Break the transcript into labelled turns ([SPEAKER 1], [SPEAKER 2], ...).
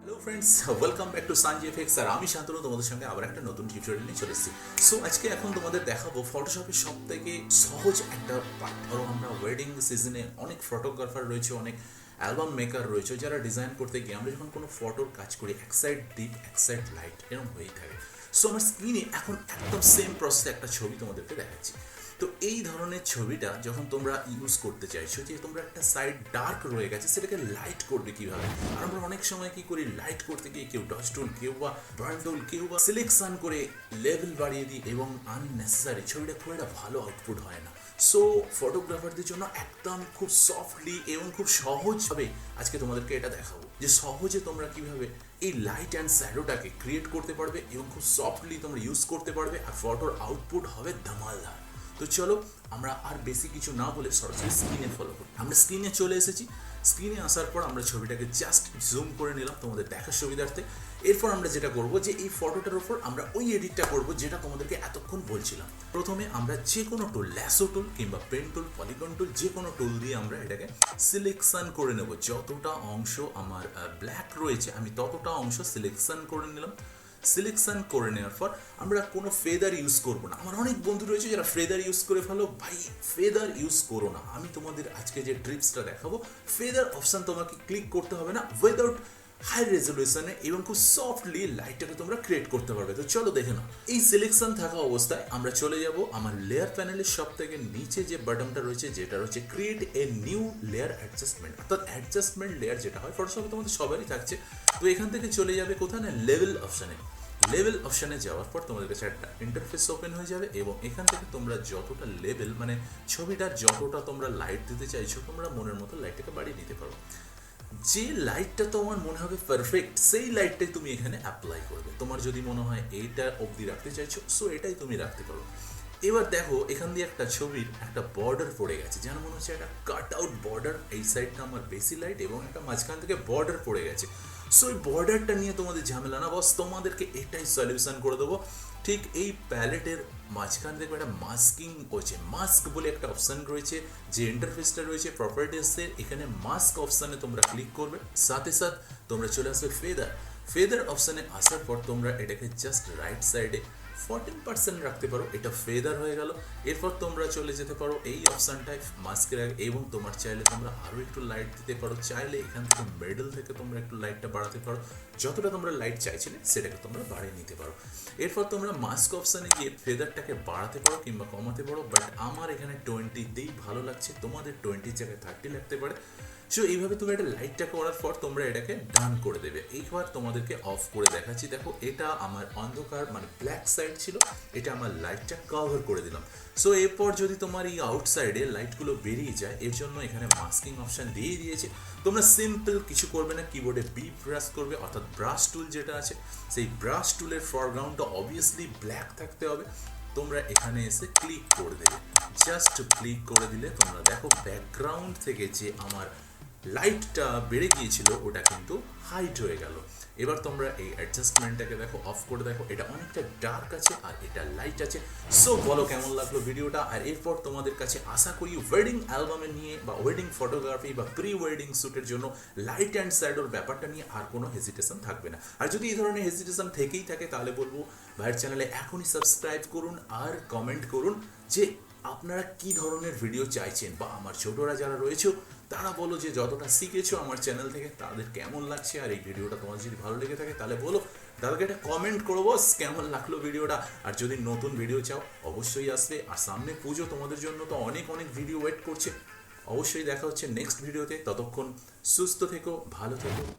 [SPEAKER 1] Hello friends, welcome back to সানজি FX. আর আমি শান্তনু তোমাদের সঙ্গে আবার একটা নতুন টিউটোরিয়াল নিয়ে চলে এসেছি। সো আজকে এখন তোমাদের দেখাবো ফটোশপের সব থেকে সহজ একটা পার্ট। ধরো আমরা ওয়েডিং সিজনে অনেক ফটোগ্রাফার রয়েছে, অনেক অ্যালবাম মেকার রয়েছে, যারা ডিজাইন করতে গিয়ে আমরা যখন কোনো ফটোর কাজ করি এক সাইড ডিপ এক সাইড লাইট এরকম হয়েই থাকে। সো আমার স্ক্রিনে এখন একদম সেম প্রসেসে একটা ছবি তোমাদেরকে দেখাচ্ছি। তো এই ধরনের ছবিটা যখন তোমরা ইউজ করতে চাইছো, যে তোমরা একটা সাইড ডার্ক রয়ে গেছে সেটাকে লাইট করবে কিভাবে। আর আমরা অনেক সময় কি করি, লাইট করতে গিয়ে কেউ ডচ টুল, কেউ বা বার্ন টুল, কেউ বা সিলেকশন করে লেভেল বাড়িয়ে দিই এবং আননেসেসারি ছবিটা খুব একটা ভালো আউটপুট হয় না। সো ফটোগ্রাফারদের জন্য একদম খুব সফটলি এবং খুব সহজভাবে আজকে তোমাদেরকে এটা দেখাবো যে সহজে তোমরা কিভাবে এই লাইট অ্যান্ড শ্যাডোটাকে ক্রিয়েট করতে পারবে এবং খুব সফটলি তোমরা ইউজ করতে পারবে, আর ফটোর আউটপুট হবে ধামালদার। তো চলো আমরা আর বেশি কিছু না বলে সরাসরি স্ক্রিনে ফলো করি। আমরা স্ক্রিনে চলে এসেছি। স্ক্রিনে আসার পর আমরা ছবিটাকে জাস্ট জুম করে নিলাম তোমাদের দেখার সুবিধার্থে। এরপর আমরা যেটা করব যে এই ফটোটার উপর আমরা ওই এডিটটা করব যেটা তোমাদেরকে এতক্ষণ বলছিলাম। প্রথমে আমরা যে কোনো টুল, ল্যাসো টুল কিংবা পেন টুল, পলিগন টুল, যে কোনো টুল দিয়ে আমরা এটাকে সিলেকশন করে নেব। যতটা অংশ আমার ব্ল্যাক রয়েছে আমি ততটা অংশ সিলেকশন করে নিলাম। সিলেকশন করে নেওয়ার পর আমরা কোনো ফেদার ইউজ করব না। আমার অনেক বন্ধু রয়েছে যারা ফেদার ইউজ করে ফেলো। ভাই, ফেদার ইউজ করো না। আমি তোমাদের আজকে যে ট্রিক্সটা দেখাবো, ফেদার অপশন তোমাকে ক্লিক করতে হবে না, উইদাউট হাই রেজলিউশনে এবং খুব সফটলি লাইটটাকে তোমরা ক্রিয়েট করতে পারবে। তো চলো দেখে নাও। এই সিলেকশন থাকা অবস্থায় আমরা চলে যাব আমার লেয়ার প্যানেলের সব থেকে নিচে যে বাটনটা রয়েছে, যেটা রয়েছে create a new layer adjustment, অর্থাৎ অ্যাডজাস্টমেন্ট লেয়ার যেটা হয় ফটোশপে তোমাদের সবারই থাকছে। তো এখান থেকে চলে যাবে কোথায় না, লেভেল অপশানে। লেভেল অপশানে যাওয়ার পর তোমাদের কাছে একটা ইন্টারফেস ওপেন হয়ে যাবে এবং এখান থেকে তোমরা যতটা লেভেল মানে ছবিটার যতটা তোমরা লাইট দিতে চাইছো তোমরা মনের মতো লাইটটাকে বাড়িয়ে নিতে পারো। যে লাইটটা তোমার মনে হবে পারফেক্ট সেই লাইটটাই তুমি এখানে অ্যাপ্লাই করবে। তোমার যদি মনে হয় এইটা অবধি রাখতে চাইছো, সো এটাই তুমি রাখতে পারো। এবার দেখো এখান দিয়ে একটা ছবির একটা বর্ডার পড়ে গেছে, যেন মনে হচ্ছে একটা কাট আউট বর্ডার। এই সাইডটা আমার বেশি লাইট এবং একটা মাঝখান থেকে বর্ডার পড়ে গেছে। সো এই বর্ডারটা নিয়ে তোমাদের ঝামেলা না, বস তোমাদেরকে এটাই সলিউশন করে দেবো। ঠিক এই প্যালেটের মাঝখান থেকে একটা মাস্কিং হচ্ছে, মাস্ক বলে একটা অপশান রয়েছে। যে ইন্টারফেসটা রয়েছে প্রপার্টিসের, এখানে মাস্ক অপশানে তোমরা ক্লিক করবে। সাথে সাথে তোমরা চলে আসবে ফেদার। ফেদার অপশানে আসার পর তোমরা এটাকে জাস্ট রাইট সাইডে 14% রাখতে পারো, এটা ফেদার হয়ে গেল। এরপর তোমরা চলে যেতে পারো এই অপশানটায় মাস্কের আগে, এবং তোমার চাইলে তোমরা আরও একটু লাইট দিতে পারো। চাইলে এখান থেকে মিডল থেকে তোমরা একটু লাইটটা বাড়াতে পারো, যতটা তোমরা লাইট চাইছিলে সেটাকে তোমরা বাড়িয়ে নিতে পারো। এরপর তোমরা মাস্ক অপশানে গিয়ে ফেদারটাকে বাড়াতে পারো কিংবা কমাতে পারো, বাট আমার এখানে 20তেই ভালো লাগছে, তোমাদের 20 জায়গায় 30 লাগতে পারে। সো এইভাবে তুমি একটা লাইটটা করার পর তোমরা এটাকে ডান করে দেবে। এইবার তোমাদেরকে অফ করে দেখাচ্ছি। দেখো এটা আমার অন্ধকার মানে ব্ল্যাক সাইড ছিল, এটা আমার লাইটটা কভার করে দিলাম। সো এরপর যদি তোমার এই আউটসাইডে লাইটগুলো বেরিয়ে যায়, এর জন্য এখানে মাস্কিং অপশান দিয়ে দিয়েছে। তোমরা সিম্পল কিছু করবে না, কিবোর্ডে বি প্রেস করবে, অর্থাৎ ব্রাশ টুল যেটা আছে সেই ব্রাশ টুলের ফরগ্রাউন্ডটা অবভিয়াসলি ব্ল্যাক থাকতে হবে। তোমরা এখানে এসে ক্লিক করে দেবে। জাস্ট ক্লিক করে দিলে তোমরা দেখো ব্যাকগ্রাউন্ড থেকে যে আমার লাইটটা বেড়ে গিয়েছিল ওটা কিন্তু হাইট হয়ে গেল। এবার তোমরা এই অ্যাডজাস্টমেন্টটাকে দেখো, অফ করে দেখো, এটা অনেকটা ডার্ক আছে আর এটা লাইট আছে। সো বলো কেমন লাগলো ভিডিওটা। আর এরপর তোমাদের কাছে আশা করি ওয়েডিং অ্যালবামে নিয়ে বা ওয়েডিং ফটোগ্রাফি বা প্রি ওয়েডিং শ্যুটের জন্য লাইট অ্যান্ড শ্যাডোর ব্যাপারটা নিয়ে আর কোনো হেজিটেশন থাকবে না। আর যদি এই ধরনের হেজিটেশন থেকেই থাকে তাহলে বলবো ভাইয়ের চ্যানেলে এখনই সাবস্ক্রাইব করুন আর কমেন্ট করুন যে আপনারা কি ধরনের ভিডিও চাইছেন, বা আমার ছোটরা যারা রয়েছে তারা বলো যে যতটা শিখেছো আমার চ্যানেল থেকে তাদের কেমন লাগছে। আর এই ভিডিওটা তোমার যদি ভালো লেগে থাকে তাহলে বলো, তাদেরকে একটা কমেন্ট করো বস কেমন লাগলো ভিডিওটা। আর যদি নতুন ভিডিও চাও অবশ্যই আসবে। আর সামনে পুজো, তোমাদের জন্য তো অনেক অনেক ভিডিও ওয়েট করছে। অবশ্যই দেখা হচ্ছে নেক্সট ভিডিওতে। ততক্ষণ সুস্থ থেকো, ভালো থেকো।